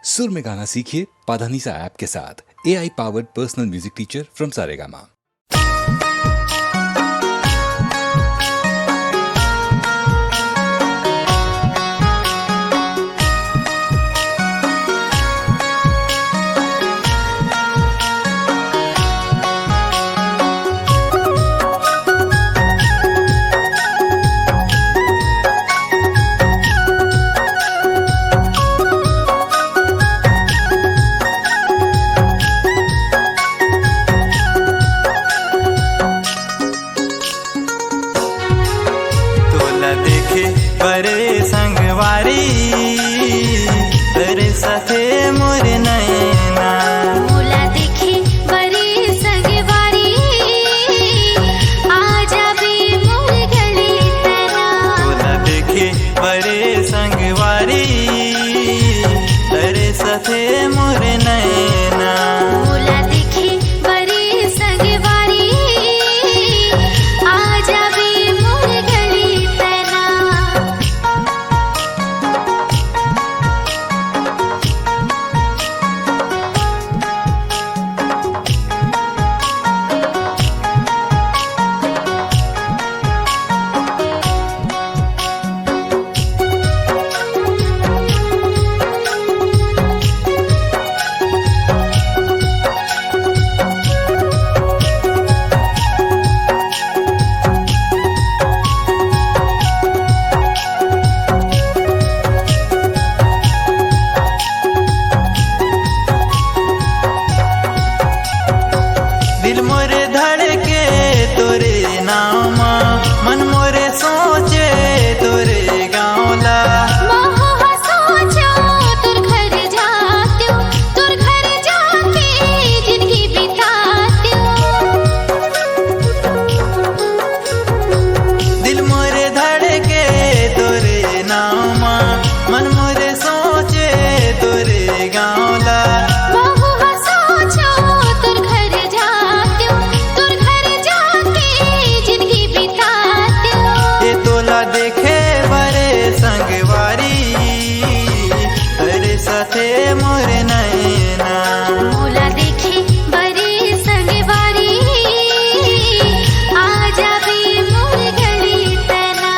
सुर में गाना सीखिए पाधानीसा ऐप के साथ। AI powered personal music teacher from Saregama. बरे संगवारी तेरे साथे मोर नैना मोला देखे बरे संगवारी आजा बे मोर गले तना। मोला देखे बरे संगवारी तेरे साथे मोर नैना। मोला देखे बरे संगवारी आजा बे मोर गले तना। दिल मोरे धड़के तोरे नामा मन मोरे सोचे तोरे गाँवला। मोह सोचो तुर घर जात्यो, तुर घर जाके जिंदगी बितात्यो। दिल मोरे धड़के तोरे नामा मन मोरे सोचे तोरे गाँवला। मोह सोचो तुर घर जात्यो, तुर घर जाके जिंदगी बितात्यो। ये तोला देखे बरे संगवारी तेरे साथे मोर नैना। मोला देखे बरे संगवारी आजा बे मोर गले तना।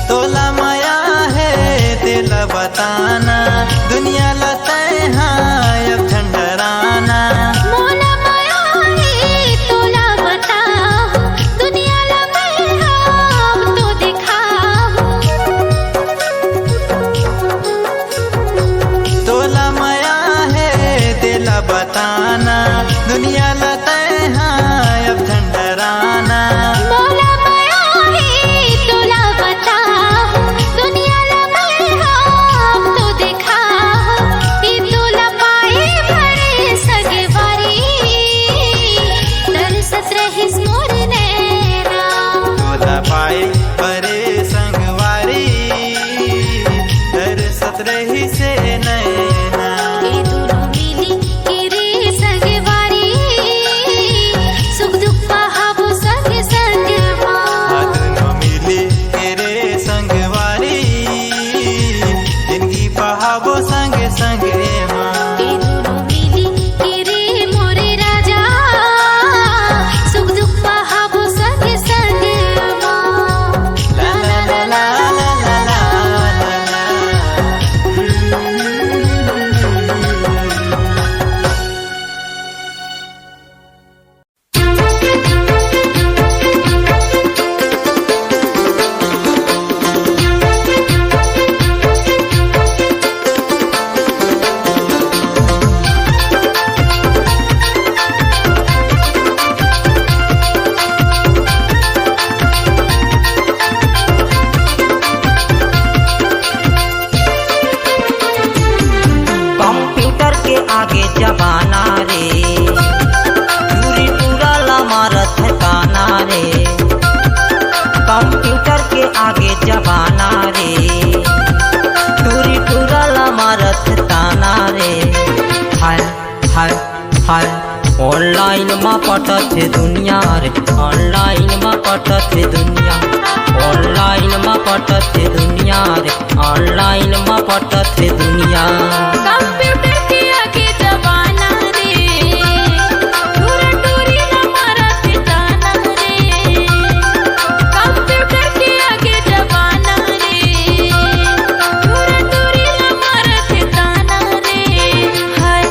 तोला माया है तेला बताना दुनिया लताए हाँ अब ठंडराना। मोला माया है तोला बताओ, दुनिया ला मैं हम तो दिखाओ। तोला माया है तेला बताना दुनिया लताए हाँ अब ठंडराना। मोला माया है तोला बताओ, दुनिया ला मैं हम तो पटथे दुनिया रे ऑनलाइन में पटथे दुनिया ऑनलाइन में पटथे दुनिया रे ऑनलाइन में पटथे दुनिया कंप्यूटर के आगे जमाना रे दूरा दूरी न मारा ठिकाना रे कंप्यूटर के आगे जमाना रे दूरा दूरी न मारा ठिकाना रे हाय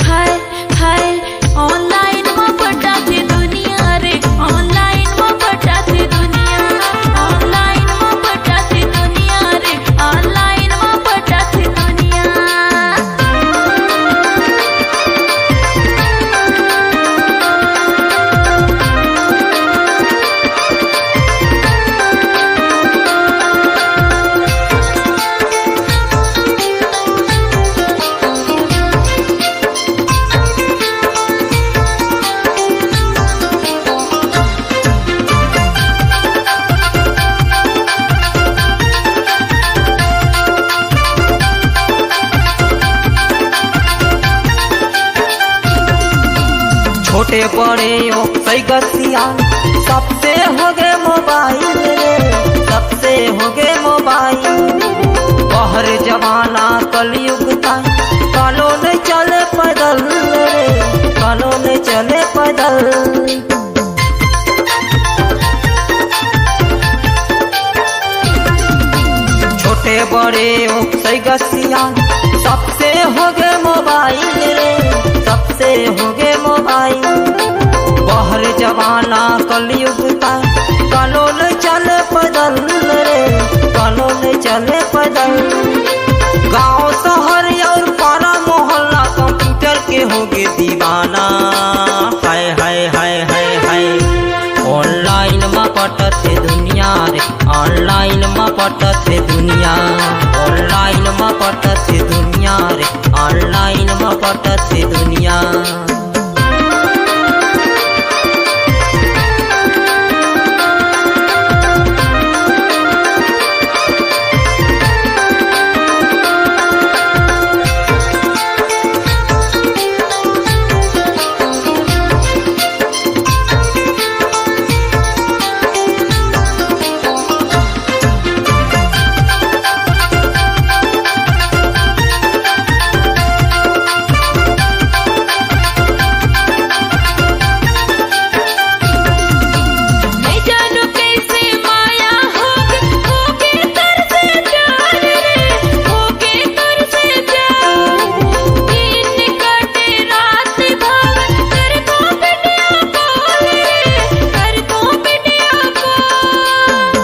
हाय हाय ऑनलाइन में पटाथे दुनिया रे ऑनलाइन में पटाथे दुनिया ऑनलाइन में पटाथे दुनिया रे ऑनलाइन में पटाथे दुनिया छोटे बड़े ओ गतिया सबसे हो गए मोबाइल रे सबसे हो गए मोबाइल बहर जमाना कलयुग था कालो नहीं चले पैदल रे कालो नहीं चले पैदल छोटे बड़े ओ गतिया सबसे हो गए मोबाइल रे सबसे हो गए मोबाइल बहर जमाना कलयुग का कालो नहीं चले पैदल रे कालो नहीं चले पैदल गांव शहर और पारा मोहल्ला कंप्यूटर के होगे दीवाना हाय हाय हाय हाय हाय ऑनलाइन में पटथे दुनिया रे ऑनलाइन में पटथे दुनिया ऑनलाइन में पटथे दुनिया रे ऑनलाइन में पटथे दुनिया मैं जानू कैसे माया होगे तर से प्यार रे होगे तर से प्यार दिन कटे रात भाव कर को वीडियो कॉल रे कर को वीडियो कॉल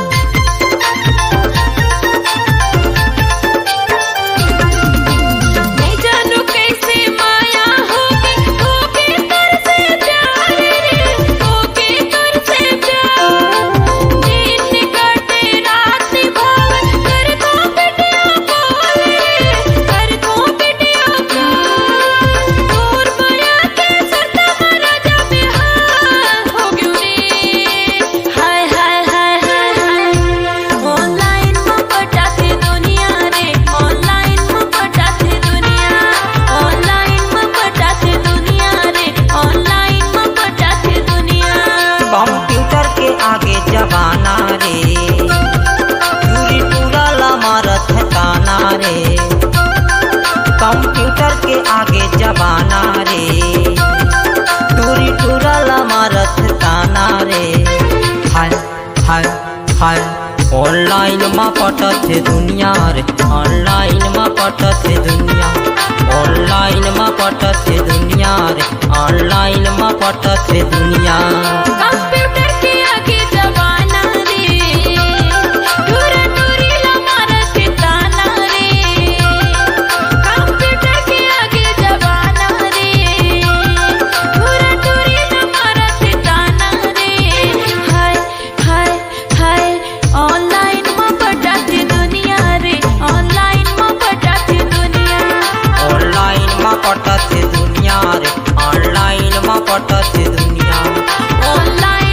मैं जानू कैसे माया होगे तर से प्यार रे होगे तर से प्यार दिन कटे रात भाव कर को वीडियो कॉल रे कर को वीडियो कॉल दूर माया के सरता महाराजा बिहार हो गयो रे हाय हाय हाय हाय हाय ऑनलाइन में पटाथे दुनिया रे ऑनलाइन में पटाथे दुनिया ऑनलाइन में पटाथे दुनिया रे ऑनलाइन में पटाथे दुनिया कंप्यूटर के आगे जमाना रे पूरी पूरा मारत है ताना रे कंप्यूटर के आगे जमाना रे पूरी पूरा मारत है ताना रे हाय हाय हाय ऑनलाइन में पटथे दुनिया रे ऑनलाइन में पटथे दुनिया ऑनलाइन में पटथे दुनिया रे ऑनलाइन में पटथे दुनिया कंप्यूटर के आगे जमाना रे दूरा दूरी न मारा ठिकाना रे कंप्यूटर के आगे जमाना रे दूरा दूरी न मारा ठिकाना रे हाय हाय हाय ऑनलाइन में पटाथे दुनिया रे ऑनलाइन में पटाथे दुनिया ऑनलाइन में पटथे दुनिया रे ऑनलाइन में पटथे दुनिया ऑनलाइन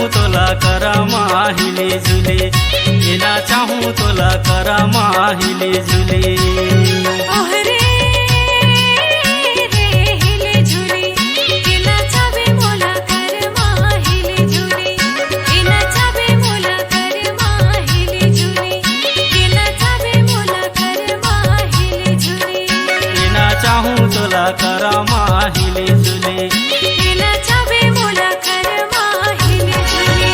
चाहूँ तोला करमा हिले झुले ना चाहूँ तोला करमा हिले झुले ओहरे रे हिले झुले के नाचावे मोला करमा हिले झुले के नाचावे मोला करमा हिले झुले के नाचावे मोला करमा हिले झुले ना चाहूँ तोला करमा हिले झुले के नाचावे मोला करमा हिले झुले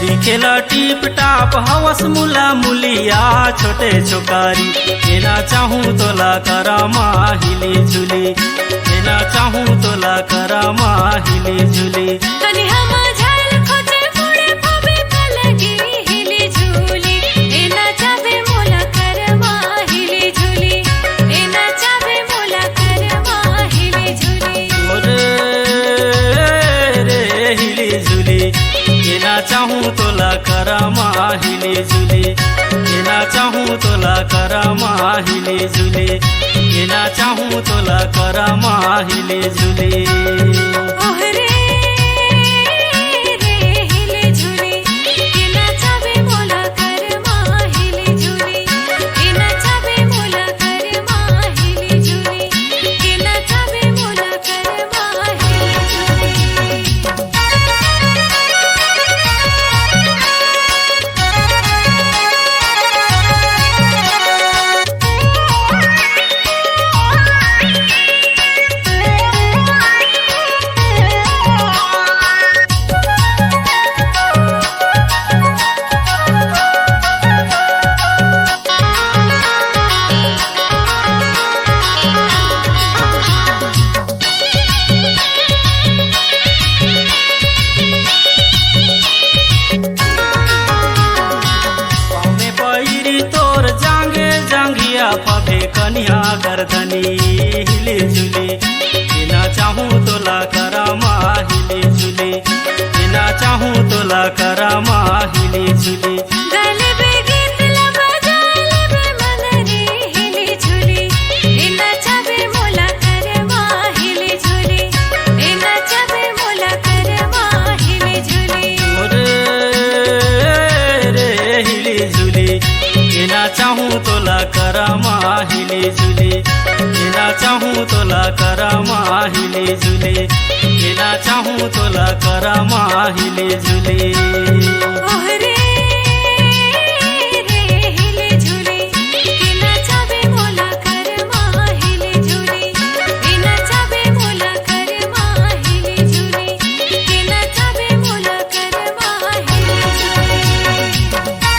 दिखेला टीप टाप हवस मुला मुलिया छोटे छोकारी ना चाहूँ तोला करमा हिले झुले ना चाहूँ तोला करमा हिले झुले कनी हम झाल खोजे मुड़े पबे पलगी हिले झूले ए नाचावे मोला करमा हिले झूले ए नाचावे मोला करमा हिले झूले ओरे रे हिले झुले ना चाहूँ तोला करमा हिले झुले ना चाहूँ तोला करमा हिले झुले ना चाहूँ तोला करमा हिले झुले ओहरे रे हिले झूले के नाचावे मोला करमा हिले झूले के नाचावे मोला करमा हिले झूले के नाचावे मोला करमा हिले झूले पाउने पहिरी तोर जांगे जांगिया पभे कन्या गर्दनी हिले झुले ना चाहूँ तोला करमा हिले झुले ना चाहूँ तोला करमा हिले झुले गले पे गीत लगा जाले पे मन रे हिले झूले ए नाचावे मोला करमा हिले झूले ए नाचावे मोला करमा हिले झूले ओरे रे हिले झुले ना चाहूँ तोला करमा हिले झुले ना चाहूँ तोला करमा हिले झुले ना चाहूँ तोला करमा हिले झुले ओहरे रे हिले झूले के नाचावे मोला करमा हिले झूले ए नाचावे मोला करमा हिले झूले के नाचावे मोला करमा हिले झूले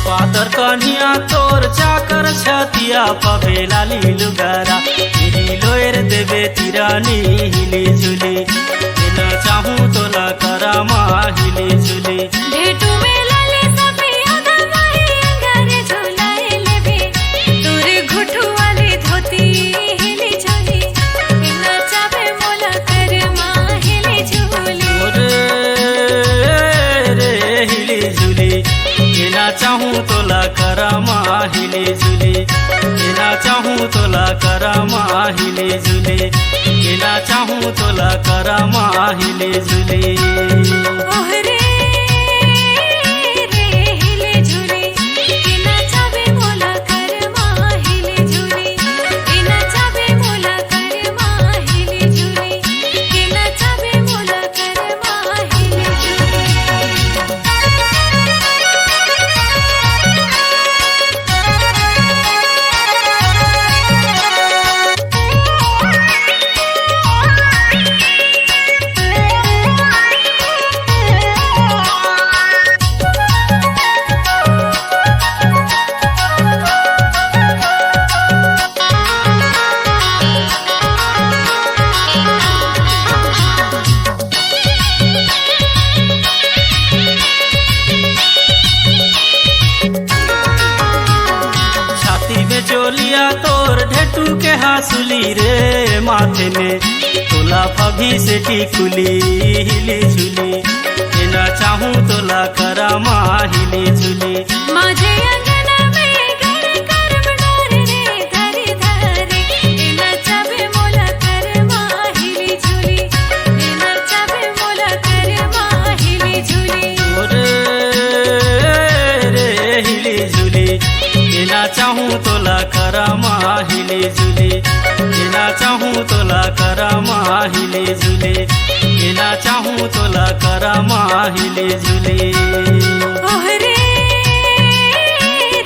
पातर कन्या तोर चाकर छतिया पभेला लीलु गरा लोएर देवे तिरानी हिले झुले ना चाहूँ तोला करमा हिले झुले भेटू मेला ले सफिया दमाही अंगारे झुलाए लेबे तोर घुटू वाले धोती हिले झूले ए नाचावे मोला करमा हिले झूले ओरे रे हिले झुले ना चाहूँ तोला करमा हिले झुले ना चाहूँ तोला करमा हिले झुले ना चाहूँ तोला करमा हिले झुले ओहरे रे हिले झूले के नाचावे मोला करमा सुली रे माथे में तोला फभी से टिकुली हिली झुली ना चाहूँ तोला करा हिली झुली माझे अंगना में घर कर बनारे रे धरी धरी नचावे मोला कर हिली झुली नचावे मोला कर हिली झुली रे हिली झुली ना चाहूँ तोला करा हिली झुली ना चाहूँ तोला करा हिली झुली ना चाहूँ तोला करा हिली झुली ओहरे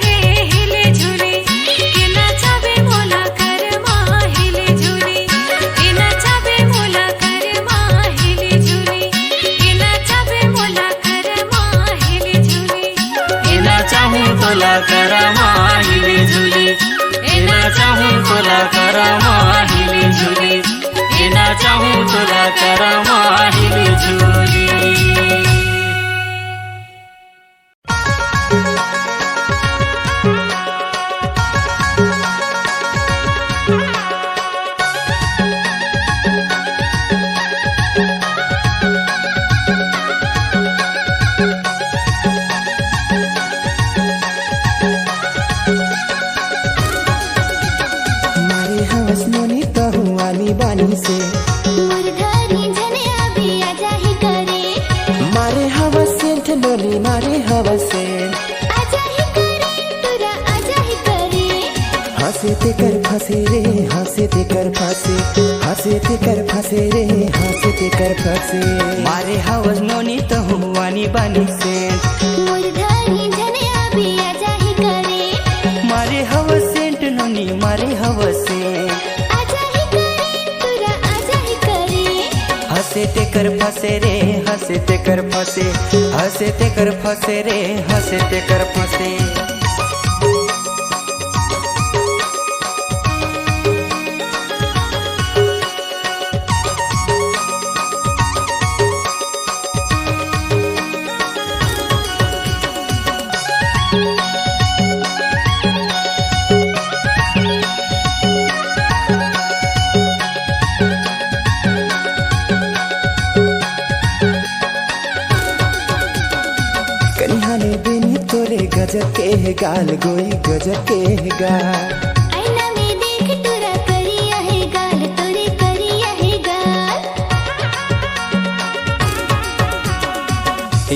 रे हिले झुली के नचावे मोला कर हिली झुली के नचावे मोला कर हिली झुली के नचावे मोला कर हिली झुली ना चाहूँ तोला करा हिली झुली ना चाहूँ तोला करा हिली झुली ना चाहूँ तोला करा हिली झुली मारे हवस मोनी तहुआनी बानी से मुरधारी जने अभी आजा ही करे मारे हवस सेंठ लोली मारे हवस से आजा ही करे तुरा आजा ही करे हंसे ते कर फंसे रे हंसे ते कर फंसे हंसे ते कर फंसे रे हंसे ते कर फंसे मारे हवस नोनी तहुआनी बानी से मुरधारी जने अभी आजा ही करे मारे हवस सेंट नोनी मारे हवस से आजा ही करे तुरा आजा ही करे हंसे ते कर फंसे रे हंसे ते कर फंसे हंसे ते कर फंसे रे हंसे ते कर फंसे कनिहाने बिनी तोरे गजब के है गाल गोई गजब के है गाल आईना में देख तुरा करिया है गाल तोरे करिया है गाल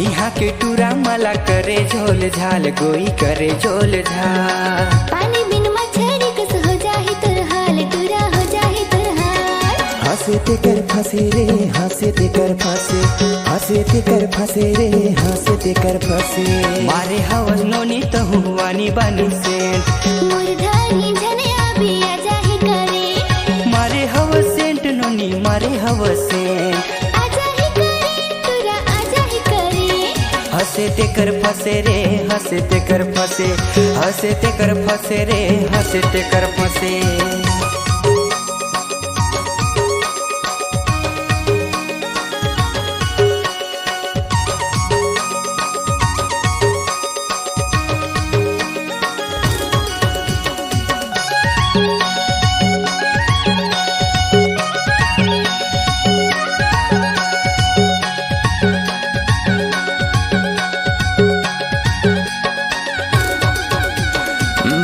यहाँ के टूरा मला करे झोल झाल गोई करे झोल झाल पानी बिन मछरी कस हो जाही तुर हाल तुरा हो जाही तुर हाल हंसे ते कर फंसे रे हंसे ते कर फंसे हंसे ते कर फंसे रे हंसे ते कर फंसे मारे हवस नोनी तहुआनी बानी से मुरधारी जने अभी आजा ही करे मारे हवस सेंट नोनी मारे हवस से आजा ही करे तुरा आजा ही करे हंसे ते कर फंसे रे हंसे ते कर फंसे हंसे ते कर फंसे रे हंसे ते कर फंसे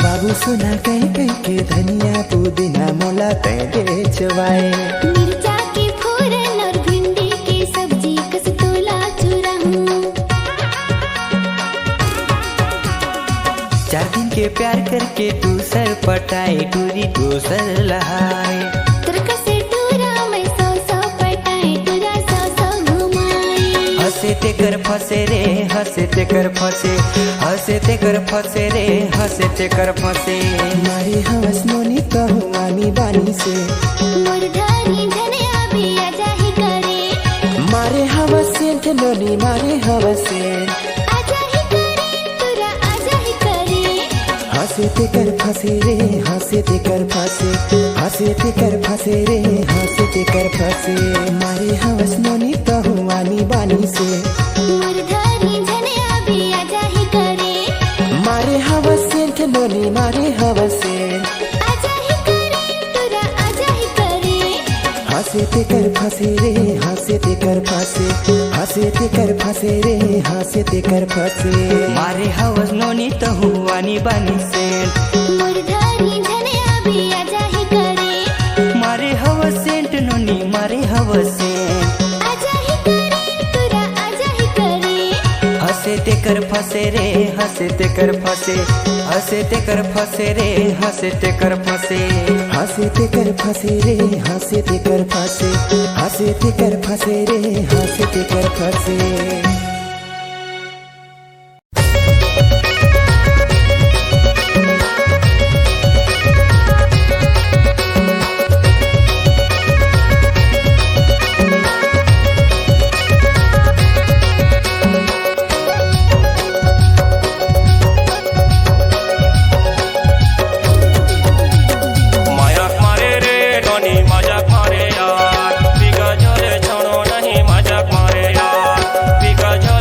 बाबू सुना कहीं कहीं के धनिया पुदीना मोला तय बेचवाए मिर्चा के फोरन और भिंडी की सब्जी कस तोला चुराऊं 4 दिन के प्यार करके दूसर पटाए टूरी दूसर लहाए तुरका से टूरा मैं 100 पटाए तुरा 100 घुमाए हंसे ते कर फंसे रे हंसे ते कर फंसे हंसे ते कर फंसे रे हंसे ते कर फंसे मारे हवस मोनी तहुआनी बानी से मुरधारी जने अभी आजा ही करे मारे हवस सेंठ लोली मारे हवस से आजा ही करे तुरा आजा ही करे हंसे ते कर फंसे रे हंसे ते कर फंसे हंसे ते कर फंसे रे हंसे ते कर फंसे मारे हवस मोनी तहुआनी बानी से मुरधारी जने अभी आजा ही करे मारे हवस सेंठ लोली मारे हवस से आजा ही करे तुरा हंसे ते कर फंसे रे हंसे ते कर फंसे हंसे ते कर फंसे रे हंसे ते कर फंसे मारे हवस नोनी त हुआनी बानी सेंट मुरझानी झने अभी आजा ही करे मारे हवस सेंट नोनी मारे हवस सेंट आजा ही करे तुरा आजा ही करे हंसे ते कर फंसे रे हंसे ते कर फंसे हंसे ते कर फंसे रे हंसे ते कर फंसे हंसे ते कर फंसे रे हंसे ते कर फंसे हंसे ते कर फंसे रे हंसे ते कर फंसे मजाक मारे रे नोनी मजाक मारे यार बिका झोले छोड़ो नहीं मजाक मारे यार बिका झोले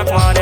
मजाक मारे